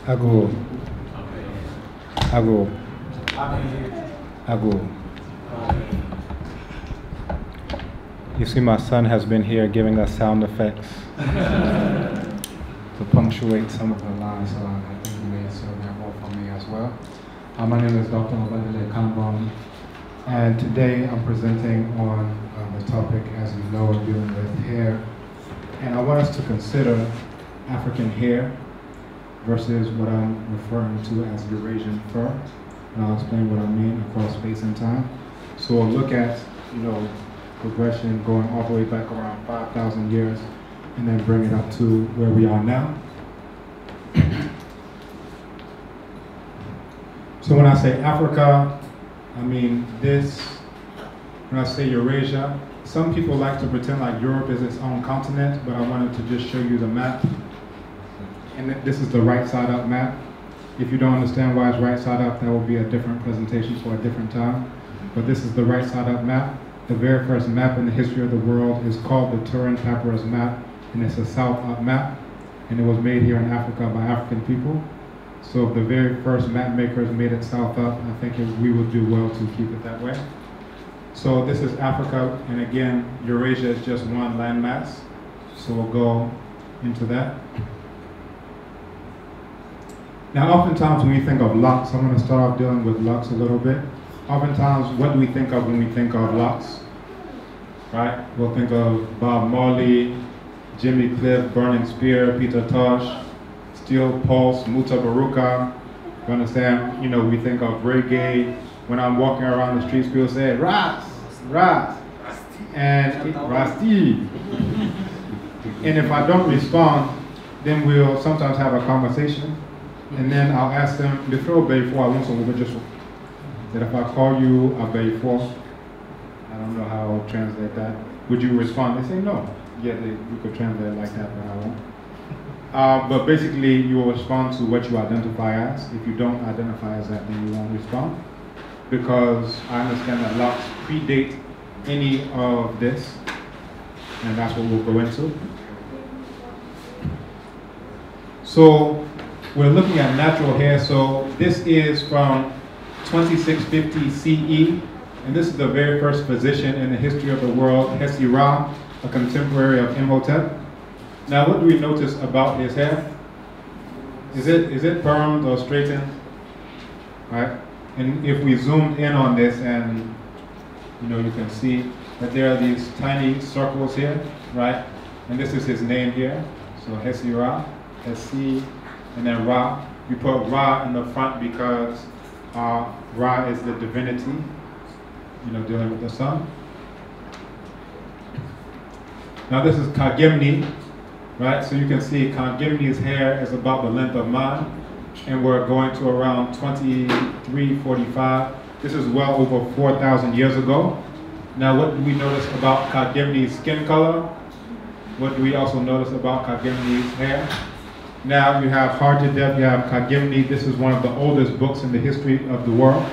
Ago. Ago. Ago. You see, my son has been here giving us sound effects to punctuate some of the lines, so I think he may serve that role for me as well. My name is Dr. Obadele Kanbon, and today I'm presenting on the topic, as you know, dealing with hair. And I want us to consider African hair versus what I'm referring to as Eurasian fur. And I'll explain what I mean across space and time. So we'll look at, progression going all the way back around 5,000 years and then bring it up to where we are now. So when I say Africa, I mean this. When I say Eurasia, some people like to pretend like Europe is its own continent, but I wanted to just show you the map. And this is the right side up map. If you don't understand why it's right side up, that will be a different presentation for a different time. But this is the right side up map. The very first map in the history of the world is called the Turin Papyrus map, and it's a south up map. And it was made here in Africa by African people. So if the very first map makers made it south up, I think we would do well to keep it that way. So this is Africa, and again, Eurasia is just one landmass. So we'll go into that. Now, oftentimes when we think of locks, I'm going to start off dealing with locks a little bit. Oftentimes, what do we think of when we think of locks? Right? We'll think of Bob Marley, Jimmy Cliff, Burning Spear, Peter Tosh, Steel Pulse, Muta Baruka. You understand? We think of reggae. When I'm walking around the streets, people say, Ras, Ras, and Rasti. And if I don't respond, then we'll sometimes have a conversation. And then I'll ask them, before before I want to just that if I call you a before, I don't know how I'll translate that. Would you respond? They say no. Yeah, we could translate it like that, but I won't. But basically, you will respond to what you identify as. If you don't identify as that, then you won't respond. Because I understand that locks predate any of this, and that's what we'll go into. So we're looking at natural hair. So this is from 2650 CE, and this is the very first physician in the history of the world, Hesi Ra, a contemporary of Imhotep. Now, what do we notice about his hair? Is it permed or straightened? Right? And if we zoomed in on this, and you can see that there are these tiny circles here, right? And this is his name here. So Hesi Ra, Hesi, and then Ra. We put Ra in the front because Ra is the divinity, dealing with the sun. Now this is Kagimni, right? So you can see Kagimni's hair is about the length of mine, and we're going to around 2345. This is well over 4,000 years ago. Now what do we notice about Kagimni's skin color? What do we also notice about Kagimni's hair? Now you have Harjadef, you have Kagimni. This is one of the oldest books in the history of the world.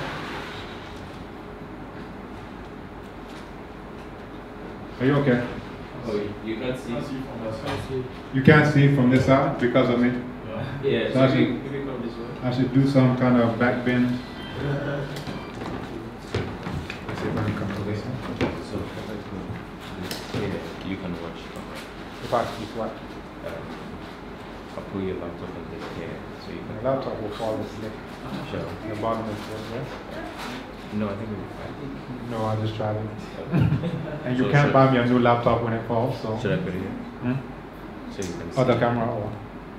Are you okay? Oh, you can't see from this side. You can't see from this side because of me? Yeah, so I should do some kind of back bend. Let's see if I can come to this one. So, you can watch. If I keep what? I'll put your laptop in this here, so you can. The laptop will fall asleep. Sure. The bottom is good, yes? No, I think it'll be fine. No, I just tried it. And you can't buy me a new laptop when it falls, so. Should I put it here? So you can see. Oh, the camera or?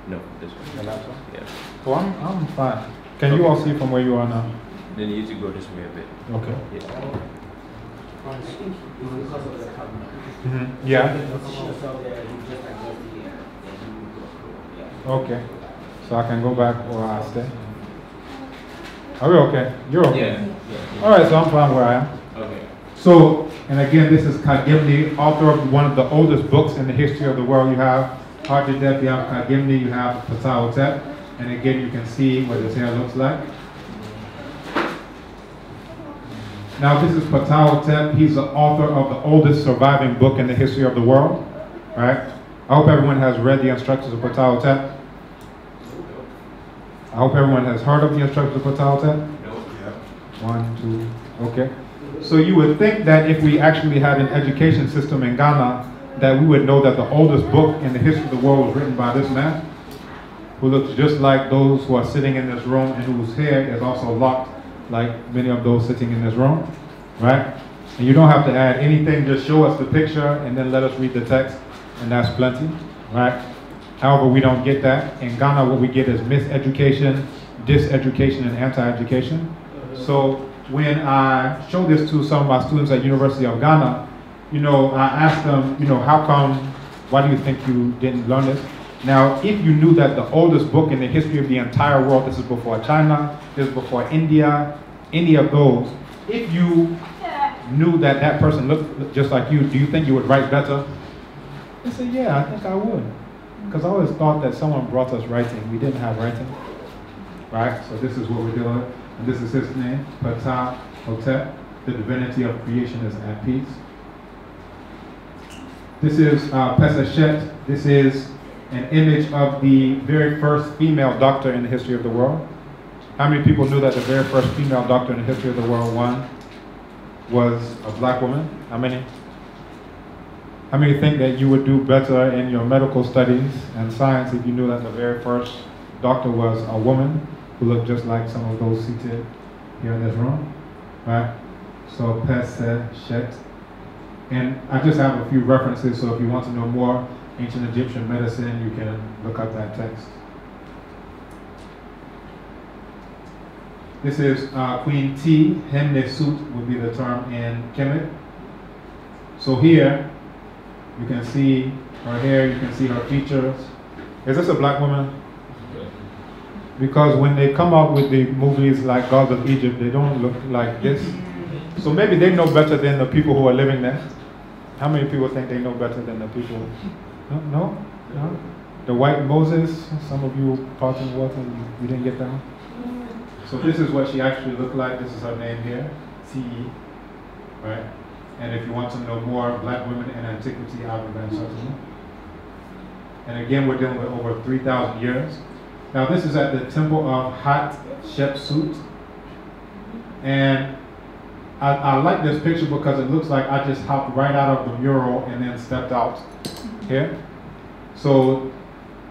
No, this one. The laptop? Yeah. So I'm fine. Can you all see from where you are now? Then you need to go this way a bit. Okay. Yeah. Yeah. Okay. So I can go back or I stay? Are we okay? You're okay? Yeah. All right, so I'm fine where I am. Okay. So, and again, this is Kagimni, author of one of the oldest books in the history of the world. You have Harjadef, you have Kagimni, you have Ptah. And again, you can see what his hair looks like. Now, this is Ptah. He's the author of the oldest surviving book in the history of the world. Right? I hope everyone has read the instructions of Ptah. I hope everyone has heard of the instructions of Ptah. No. Yeah. 1, 2, okay. So you would think that if we actually had an education system in Ghana, that we would know that the oldest book in the history of the world was written by this man, who looks just like those who are sitting in this room and whose hair is also locked like many of those sitting in this room, right? And you don't have to add anything, just show us the picture and then let us read the text, and that's plenty, right? However, we don't get that. In Ghana, what we get is miseducation, diseducation, and anti-education. So when I showed this to some of my students at University of Ghana, you know, I asked them, you know, how come, why do you think you didn't learn this? Now, if you knew that the oldest book in the history of the entire world, this is before China, this is before India, any of those, if you knew that that person looked just like you, do you think you would write better? I said, yeah, I think I would. Because I always thought that someone brought us writing. We didn't have writing, right? So this is what we're doing. And this is his name, Ptah Hotep. The divinity of creation is at peace. This is Pesachet. This is an image of the very first female doctor in the history of the world. How many people knew that the very first female doctor in the history of the world, one, was a black woman? How many? How many think that you would do better in your medical studies and science if you knew that the very first doctor was a woman who looked just like some of those seated here in this room, right? So Pesachet. And I just have a few references, so if you want to know more ancient Egyptian medicine, you can look up that text. This is Queen T. Hemnesut would be the term in Kemet. So here, you can see her hair, you can see her features. Is this a black woman? Because when they come out with the movies like Gods of Egypt, they don't look like this. So maybe they know better than the people who are living there. How many people think they know better than the people? No? No? No? The white Moses, some of you parting water, you didn't get that one? So this is what she actually looked like. This is her name here, T.E., right? And if you want to know more, black women in antiquity, AFRIKAN Black. And again, we're dealing with over 3,000 years. Now this is at the temple of Hatshepsut. And I like this picture because it looks like I just hopped right out of the mural and then stepped out here. So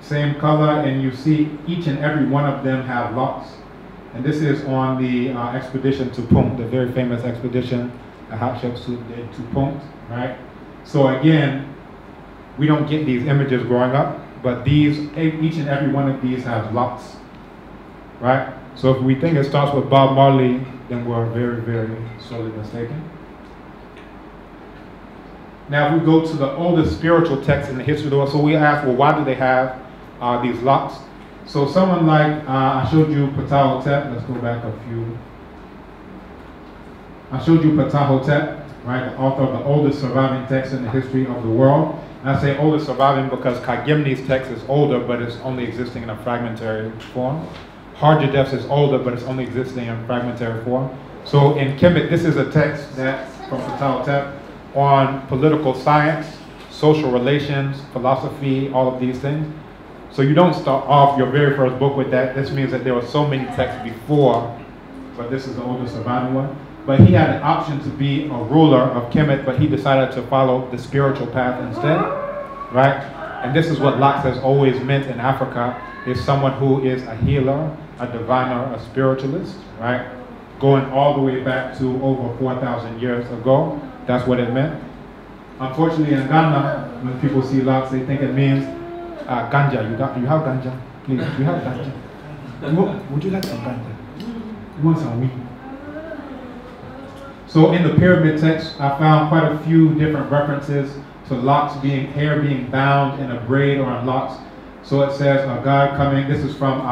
same color, and you see each and every one of them have locks. And this is on the expedition to Punt, the very famous expedition that Hatshepsut did to Punt, right? So again, we don't get these images growing up, but these, each and every one of these have locks, right? So if we think it starts with Bob Marley, then we're very, very sorely mistaken. Now if we go to the oldest spiritual text in the history of the world, so we ask, well, why do they have these locks? So someone like, I showed you Ptah Hotep, let's go back a few. I showed you Ptah Hotep, right, the author of the oldest surviving text in the history of the world. And I say oldest surviving because Kagimni's text is older, but it's only existing in a fragmentary form. Harjadef's is older, but it's only existing in fragmentary form. So in Kemet, this is a text that's from Ptah Hotep on political science, social relations, philosophy, all of these things. So you don't start off your very first book with that. This means that there were so many texts before, but this is the oldest surviving one. But he had an option to be a ruler of Kemet, but he decided to follow the spiritual path instead, right? And this is what Lox has always meant in Africa, is someone who is a healer, a diviner, a spiritualist, right? Going all the way back to over 4,000 years ago. That's what it meant. Unfortunately, in Ghana, when people see Lox, they think it means ganja. You have ganja? Please, you have ganja. Would you like some ganja? You want some weed? So in the pyramid text, I found quite a few different references to locks being, hair being bound in a braid or in locks. So it says a God coming, this is from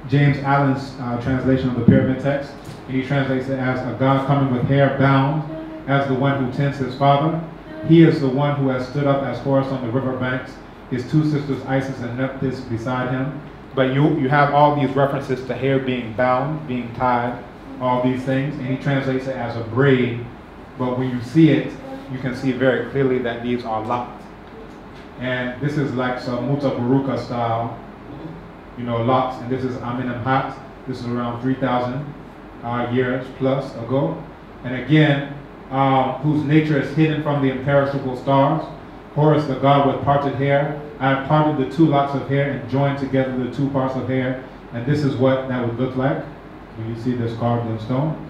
James Allen's translation of the pyramid text. And he translates it as a God coming with hair bound as the one who tends his father. He is the one who has stood up as Horus on the riverbanks, his two sisters Isis and Nephthys beside him. But you have all these references to hair being bound, being tied, all these things, and he translates it as a braid. But when you see it, you can see very clearly that these are locked. And this is like some Muta Baruka style, locks, and this is Amenemhat. This is around 3,000 years plus ago. And again, whose nature is hidden from the imperishable stars. Horus, the god with parted hair. I have parted the two locks of hair and joined together the two parts of hair. And this is what that would look like when you see this carved in stone.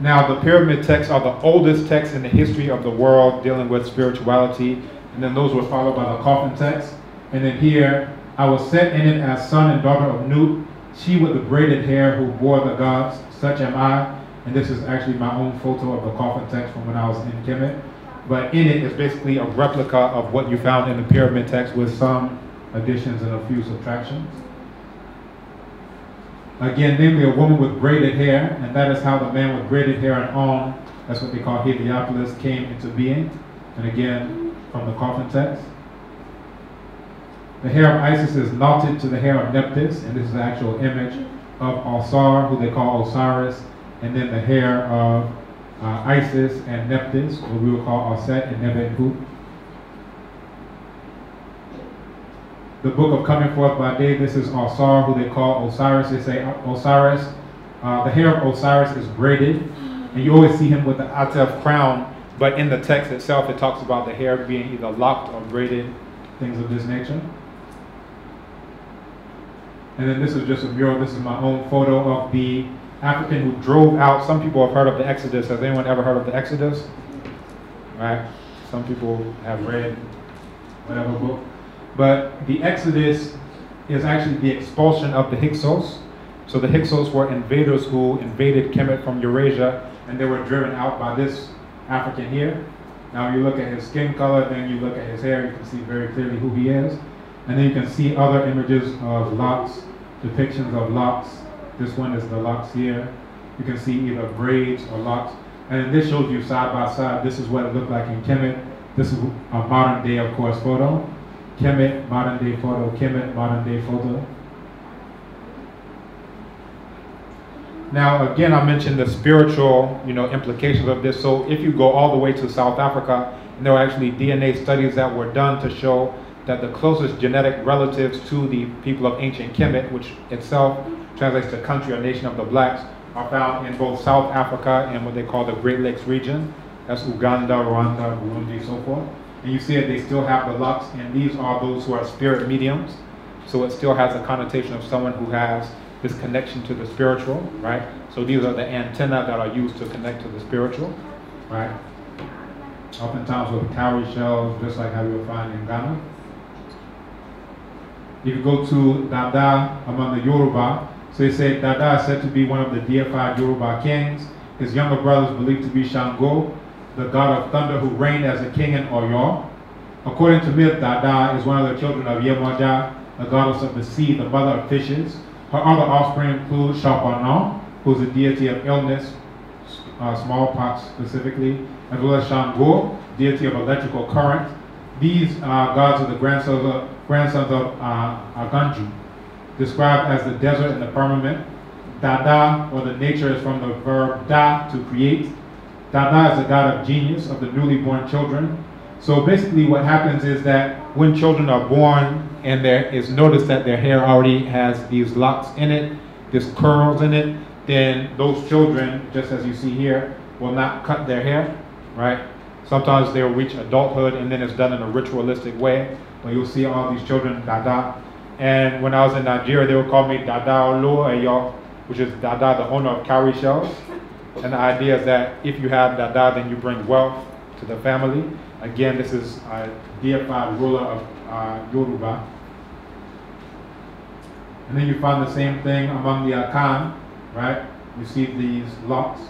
Now, the pyramid texts are the oldest texts in the history of the world dealing with spirituality. And then those were followed by the coffin text. And then here, I was set in it as son and daughter of Nut, she with the braided hair who bore the gods, such am I. And this is actually my own photo of the coffin text from when I was in Kemet. But in it is basically a replica of what you found in the pyramid text with some additions and a few subtractions. Again, namely a woman with braided hair, and that is how the man with braided hair and On, that's what they call Heliopolis, came into being. And again, from the coffin text. The hair of Isis is knotted to the hair of Nephthys, and this is the actual image of Alsar, who they call Osiris, and then the hair of Isis and Nephthys, what we will call Aset and Nebenhut. The book of Coming Forth by Day, this is Alsar, who they call Osiris. They say Osiris, the hair of Osiris is braided, and you always see him with the Atef crown, but in the text itself it talks about the hair being either locked or braided, things of this nature. And then this is just a mural. This is my own photo of the African who drove out. Some people have heard of the Exodus. Has anyone ever heard of the Exodus? Right? Some people have read whatever book. But the Exodus is actually the expulsion of the Hyksos. So the Hyksos were invaders who invaded Kemet from Eurasia, and they were driven out by this African here. Now you look at his skin color, then you look at his hair, you can see very clearly who he is. And then you can see other images of locks, depictions of locks. This one is the locks here. You can see either braids or locks. And then this shows you side by side. This is what it looked like in Kemet. This is a modern day, of course, photo. Kemet, modern day photo. Kemet, modern day photo. Now, again, I mentioned the spiritual, implications of this. So if you go all the way to South Africa, there were actually DNA studies that were done to show that the closest genetic relatives to the people of ancient Kemet, which itself translates to country or nation of the blacks, are found in both South Africa and what they call the Great Lakes region. That's Uganda, Rwanda, Burundi, so forth. And you see that they still have the locks, and these are those who are spirit mediums. So it still has a connotation of someone who has this connection to the spiritual, right? So these are the antennae that are used to connect to the spiritual, right? Oftentimes with cowrie shells, just like how you'll find in Ghana. If you go to Dada among the Yoruba, so they say Dada is said to be one of the deified Yoruba kings. His younger brother is believed to be Shango, the god of thunder who reigned as a king in Oyo. According to myth, Dada is one of the children of Yemoja, the goddess of the sea, the mother of fishes. Her other offspring include Shapanon, who is a deity of illness, smallpox specifically, as well as Shango, deity of electrical current. These gods are the grandsons of Aganju, described as the desert and the firmament. Dada, or the nature, is from the verb da, to create. Dada is the god of genius, of the newly born children. So basically what happens is that when children are born and there is noticed that their hair already has these locks in it, these curls in it, then those children, just as you see here, will not cut their hair, right? Sometimes they'll reach adulthood and then it's done in a ritualistic way. But you'll see all these children, Dada. And when I was in Nigeria, they would call me Dada Olo Eyo, which is Dada, the owner of cowrie shells. And the idea is that if you have Dada, then you bring wealth to the family. Again, this is a deified ruler of Yoruba. And then you find the same thing among the Akan, right? You see these locks,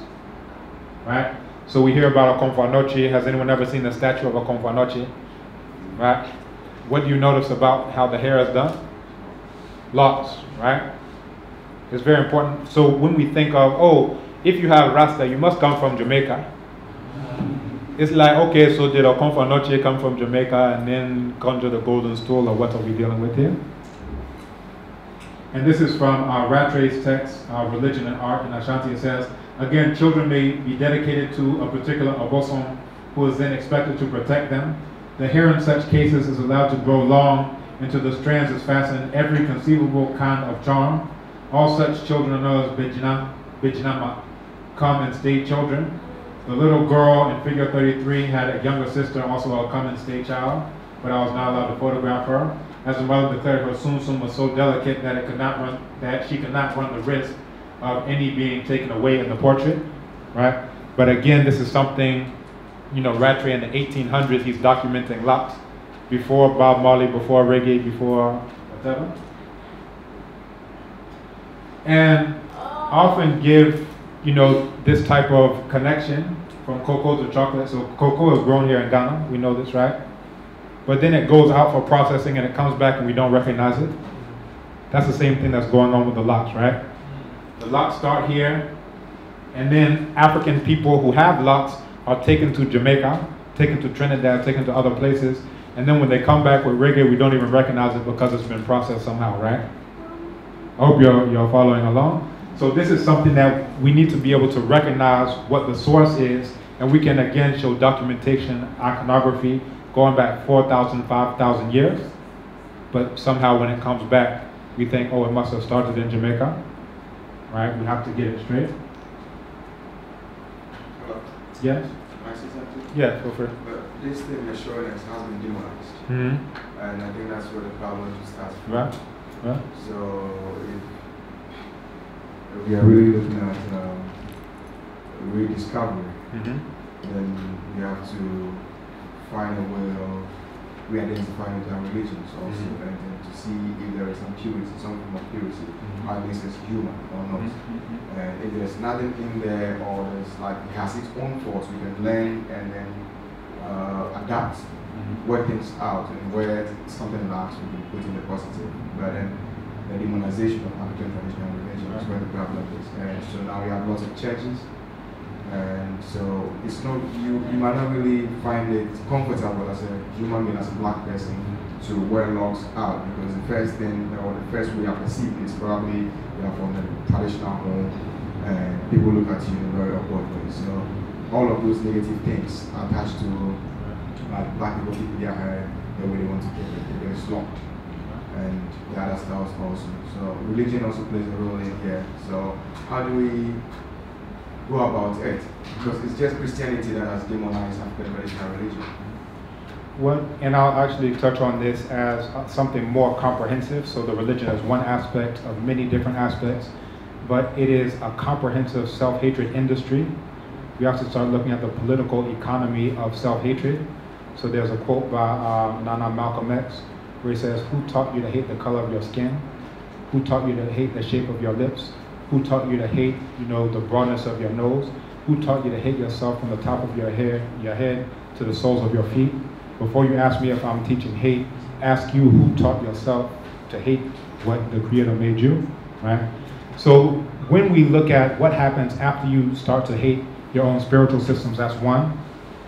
right? So we hear about Okomfanochi. Has anyone ever seen the statue of Okomfanochi? Right? What do you notice about how the hair is done? Locks, right? It's very important. So when we think of, oh, if you have Rasta, you must come from Jamaica. It's like, okay, so did Okomfanochi come from Jamaica and then conjure the golden stool, or what are we dealing with here? And this is from Rattray's text, Religion and Art in Ashanti. It says, again, children may be dedicated to a particular abosom who is then expected to protect them. The hair in such cases is allowed to grow long Into the strands is fastened every conceivable kind of charm. All such children are known as Bijnama, come and stay children. The little girl in figure 33 had a younger sister, also a come and stay child, but I was not allowed to photograph her. As the mother declared, her sum was so delicate that she could not run the risk of any being taken away in the portrait, right? But again, this is something, you know, Rattray in the 1800s, he's documenting locks before Bob Marley, before reggae, before whatever. And often give, you know, this type of connection from cocoa to chocolate. So cocoa is grown here in Ghana, we know this, right? But then it goes out for processing and it comes back and we don't recognize it. That's the same thing that's going on with the locks, right? The locks start here, and then African people who have locks are taken to Jamaica, taken to Trinidad, taken to other places, and then when they come back with reggae, we don't even recognize it because it's been processed somehow, right? I hope you're following along. So this is something that we need to be able to recognize what the source is, and we can again show documentation, iconography, going back 4,000, 5,000 years, but somehow when it comes back, we think, oh, it must have started in Jamaica, right? We have to get it straight. Hello. Yes? Can I say something? Yeah, go for it. But this thing, assurance, has been demonized. Mm-hmm. And I think that's where the problem starts from. Right. Right. So if we are really looking at rediscovery, Mm-hmm. then we have to find a way of re-identifying with our religions also, Mm-hmm. and then to see if there is some purity, some form of purity, Mm-hmm. how it makes us human or not. Mm-hmm. And if there's nothing in there, or there's like it has its own thoughts, we can learn and then adapt, work things out, and where something lacks, we can put in the positive. But then the demonization of African traditional religion is where the problem is. And so now we have lots of churches, and so it's not, you might not really find it comfortable as a human being, as a black person, to wear locks out, because the first thing, or the first way I perceive is probably you are from a traditional home, and people look at you in a very awkward way. So all of those negative things are attached to like black people keep their hair the way they want to keep it. It's locked. And the other styles also. So religion also plays a role in here. So how do we go about it? Because it's just Christianity that has demonized African traditional religion. Well, and I'll actually touch on this as something more comprehensive. So the religion is one aspect of many different aspects, but it is a comprehensive self-hatred industry. We have to start looking at the political economy of self-hatred. So there's a quote by Nana Malcolm X, where he says, "Who taught you to hate the color of your skin? Who taught you to hate the shape of your lips? Who taught you to hate, the broadness of your nose? Who taught you to hate yourself from the top of your head to the soles of your feet? Before you ask me if I'm teaching hate, ask you who taught yourself to hate what the Creator made you," right? So when we look at what happens after you start to hate your own spiritual systems, that's one.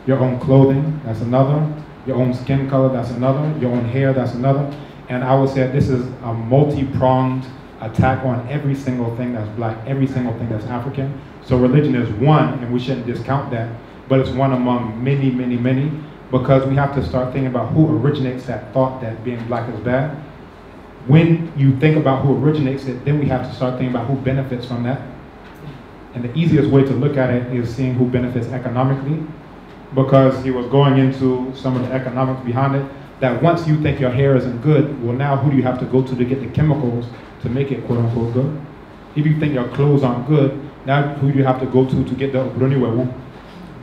Your own clothing, that's another. Your own skin color, that's another. Your own hair, that's another. And I would say this is a multi-pronged attack on every single thing that's black, every single thing that's African. So religion is one, and we shouldn't discount that, but it's one among many, many, many, because we have to start thinking about who originates that thought that being black is bad. When you think about who originates it, then we have to start thinking about who benefits from that. And the easiest way to look at it is seeing who benefits economically, because he was going into some of the economics behind it, that once you think your hair isn't good, well, now who do you have to go to get the chemicals to make it quote unquote good? If you think your clothes aren't good, now who do you have to go to get the obroniwewu,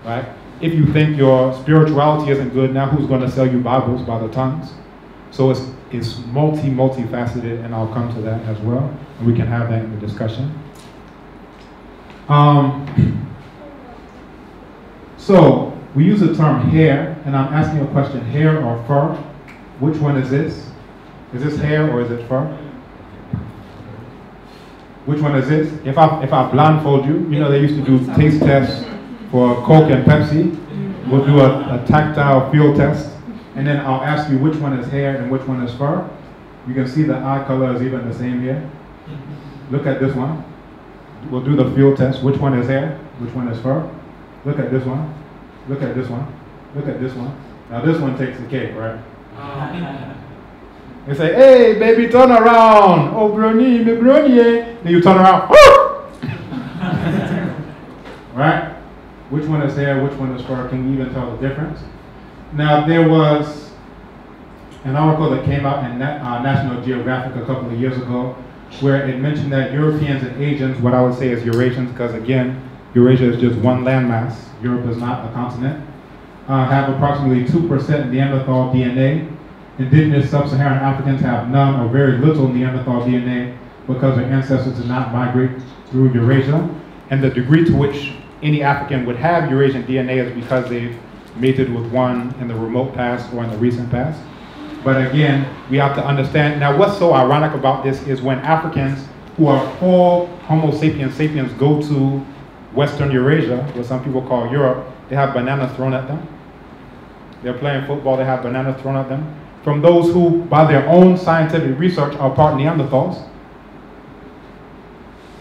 right? If you think your spirituality isn't good, now who's going to sell you Bibles by the tons? So it's multifaceted, and I'll come to that as well, and we can have that in the discussion. So we use the term hair, and I'm asking a question: hair or fur? Which one is this? Is this hair or is it fur? Which one is this? If I blindfold you, they used to do taste tests for Coke and Pepsi. We'll do a tactile field test, and then I'll ask you which one is hair and which one is fur. You can see the eye color is even the same here. Look at this one. We'll do the field test. Which one is hair? Which one is fur? Look at this one. Look at this one. Look at this one. Now this one takes the cake, right? They say, hey, baby, turn around. Oh, brony, me brony. Then you turn around. Right? Which one is hair, which one is fur? Can you even tell the difference? Now, there was an article that came out in National Geographic a couple of years ago where it mentioned that Europeans and Asians, what I would say is Eurasians, because again, Eurasia is just one landmass. Europe is not a continent. Have approximately 2% Neanderthal DNA. Indigenous sub-Saharan Africans have none or very little Neanderthal DNA because their ancestors did not migrate through Eurasia. And the degree to which any African would have Eurasian DNA is because they've mated with one in the remote past or in the recent past. But again, we have to understand, now what's so ironic about this is when Africans who are full Homo sapiens sapiens go to Western Eurasia, what some people call Europe, they have bananas thrown at them. They're playing football, they have bananas thrown at them. From those who, by their own scientific research, are part Neanderthals.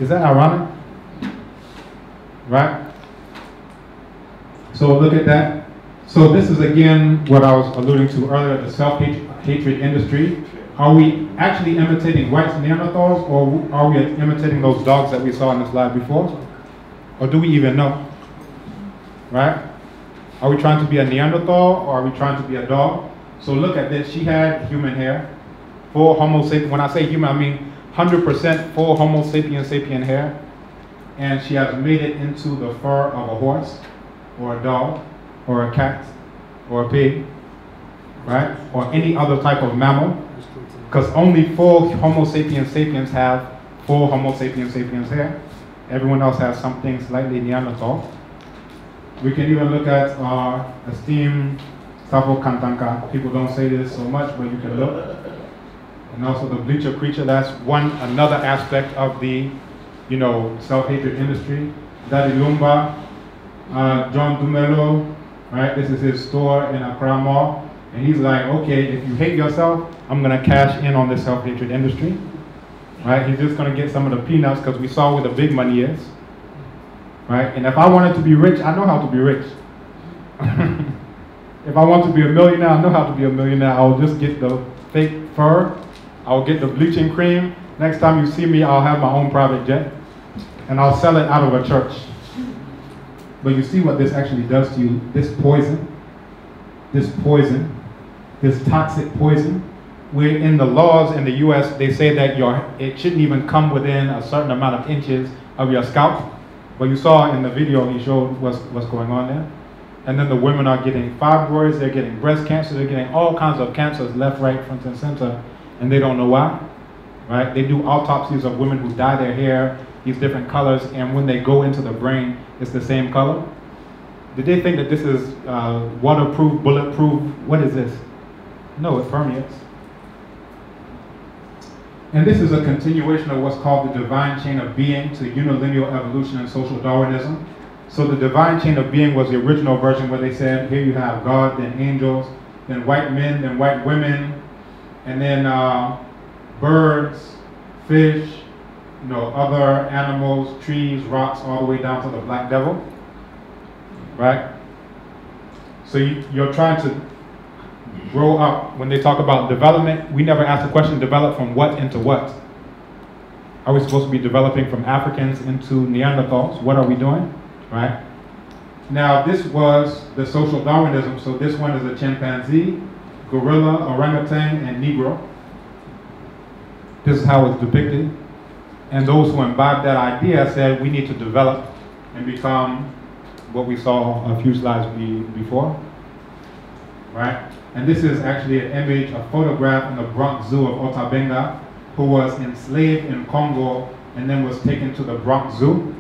Is that ironic? Right? So look at that. So this is again what I was alluding to earlier, the self-hatred industry. Are we actually imitating white Neanderthals, or are we imitating those dogs that we saw in the slide before? Or do we even know? Right? Are we trying to be a Neanderthal, or are we trying to be a dog? So look at this. She had human hair, full Homo sapien. When I say human, I mean 100% full Homo sapien sapien hair. And she has made it into the fur of a horse, or a dog, or a cat, or a pig, right? Or any other type of mammal. Because only full Homo sapiens sapiens have full Homo sapiens sapiens hair. Everyone else has something slightly Neanderthal. We can even look at our esteemed Savo Kantanka. People don't say this so much, but you can look. And also the bleacher creature, that's another aspect of the, self-hatred industry. Daddy Lumba, John Dumelo, right? This is his store in Accra Mall. And he's like, okay, if you hate yourself, I'm gonna cash in on this self-hatred industry. Right? He's just gonna get some of the peanuts because we saw where the big money is. Right? And if I wanted to be rich, I know how to be rich. If I want to be a millionaire, I know how to be a millionaire. I'll just get the fake fur. I'll get the bleaching cream. Next time you see me, I'll have my own private jet. And I'll sell it out of a church. But you see what this actually does to you. This poison, this toxic poison, where in the laws in the US, they say that it shouldn't even come within a certain amount of inches of your scalp. But you saw in the video, he showed what's going on there. And then the women are getting fibroids, they're getting breast cancer, they're getting all kinds of cancers left, right, front, and center, and they don't know why, right? They do autopsies of women who dye their hair these different colors, and when they go into the brain, it's the same color. Did they think that this is waterproof, bulletproof? What is this? No, it permeates. And this is a continuation of what's called the divine chain of being to unilineal evolution and social Darwinism. So the divine chain of being was the original version where they said, here you have God, then angels, then white men, then white women, and then birds, fish, other animals, trees, rocks, all the way down to the black devil, right? So you're trying to grow up. When they talk about development, we never ask the question, develop from what into what? Are we supposed to be developing from Africans into Neanderthals? What are we doing? Right? Now, this was the social Darwinism, so this one is a chimpanzee, gorilla, orangutan, and Negro. This is how it's depicted. And those who imbibed that idea said we need to develop and become what we saw a few slides before. Right? And this is actually an image, a photograph in the Bronx Zoo of Otabenga, who was enslaved in Congo and then was taken to the Bronx Zoo.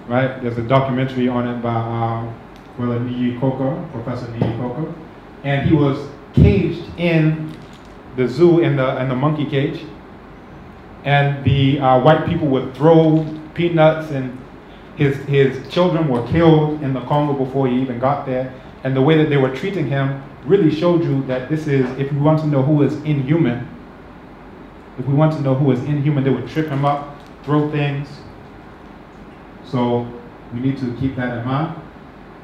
Right? There's a documentary on it by Niyi Coker, Professor Niyi Coker. And he was caged in the zoo in the monkey cage. And the white people would throw peanuts, and his children were killed in the Congo before he even got there. And the way that they were treating him really showed you that this is, if you want to know who is inhuman, they would trip him up, throw things. So we need to keep that in mind.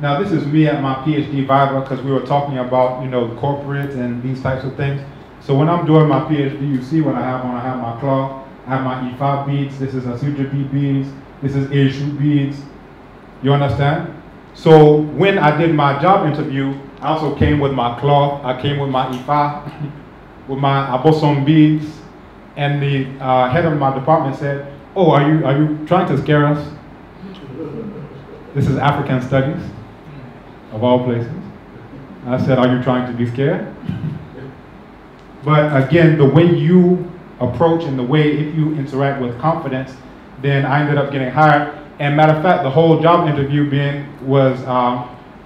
Now this is me at my PhD Viva, because we were talking about, corporate and these types of things. So when I'm doing my PhD, you see what I have on. I have my cloth, I have my Ifa beads, this is Asuja beads, this is Eshu beads. You understand? So when I did my job interview, I also came with my cloth, I came with my Ifa, with my Abosom beads, and the head of my department said, "Oh, are you trying to scare us?" This is African studies, of all places. I said, "Are you trying to be scared?" But again, the way you approach and the way if you interact with confidence, then I ended up getting hired. And matter of fact, the whole job interview was,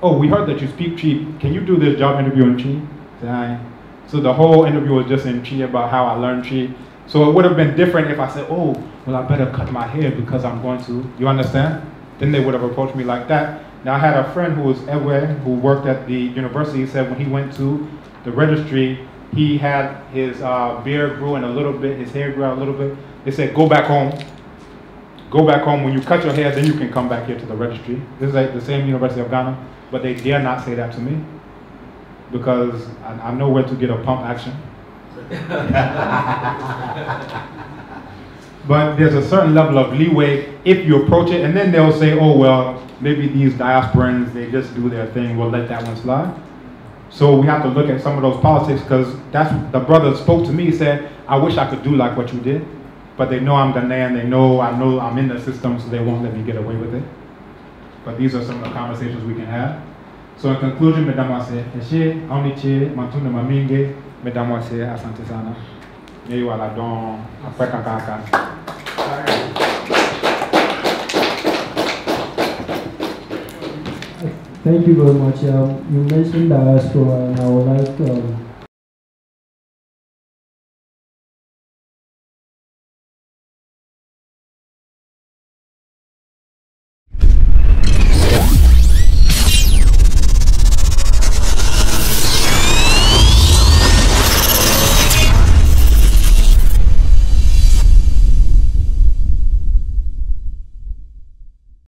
"Oh, we heard that you speak Chi. Can you do this job interview in Chi?" So the whole interview was just in Chi about how I learned Chi. So it would have been different if I said, "Oh, well, I better cut my hair because I'm going to." You understand? Then they would have approached me like that. Now I had a friend who was Ewe, who worked at the university. He said when he went to the registry, he had his beard grew in a little bit, his hair grew out a little bit. They said, "Go back home. Go back home. When you cut your hair, then you can come back here to the registry." This is like the same University of Ghana, but they dare not say that to me because I know where to get a pump action. But there's a certain level of leeway if you approach it, and then they'll say, "Oh, well, maybe these diasporans, they just do their thing, we'll let that one slide." So we have to look at some of those politics because that's the brother spoke to me, he said, "I wish I could do like what you did, but they know I'm Ghanaian, they know I'm in the system, so they won't let me get away with it." But these are some of the conversations we can have. So in conclusion, mesdames et messieurs, Auniche, Mantuna Maminge, mesdames et messieurs, asante sana. Yeyo ala don Afrikan kaka. Thank you very much. You mentioned diaspora, and I would like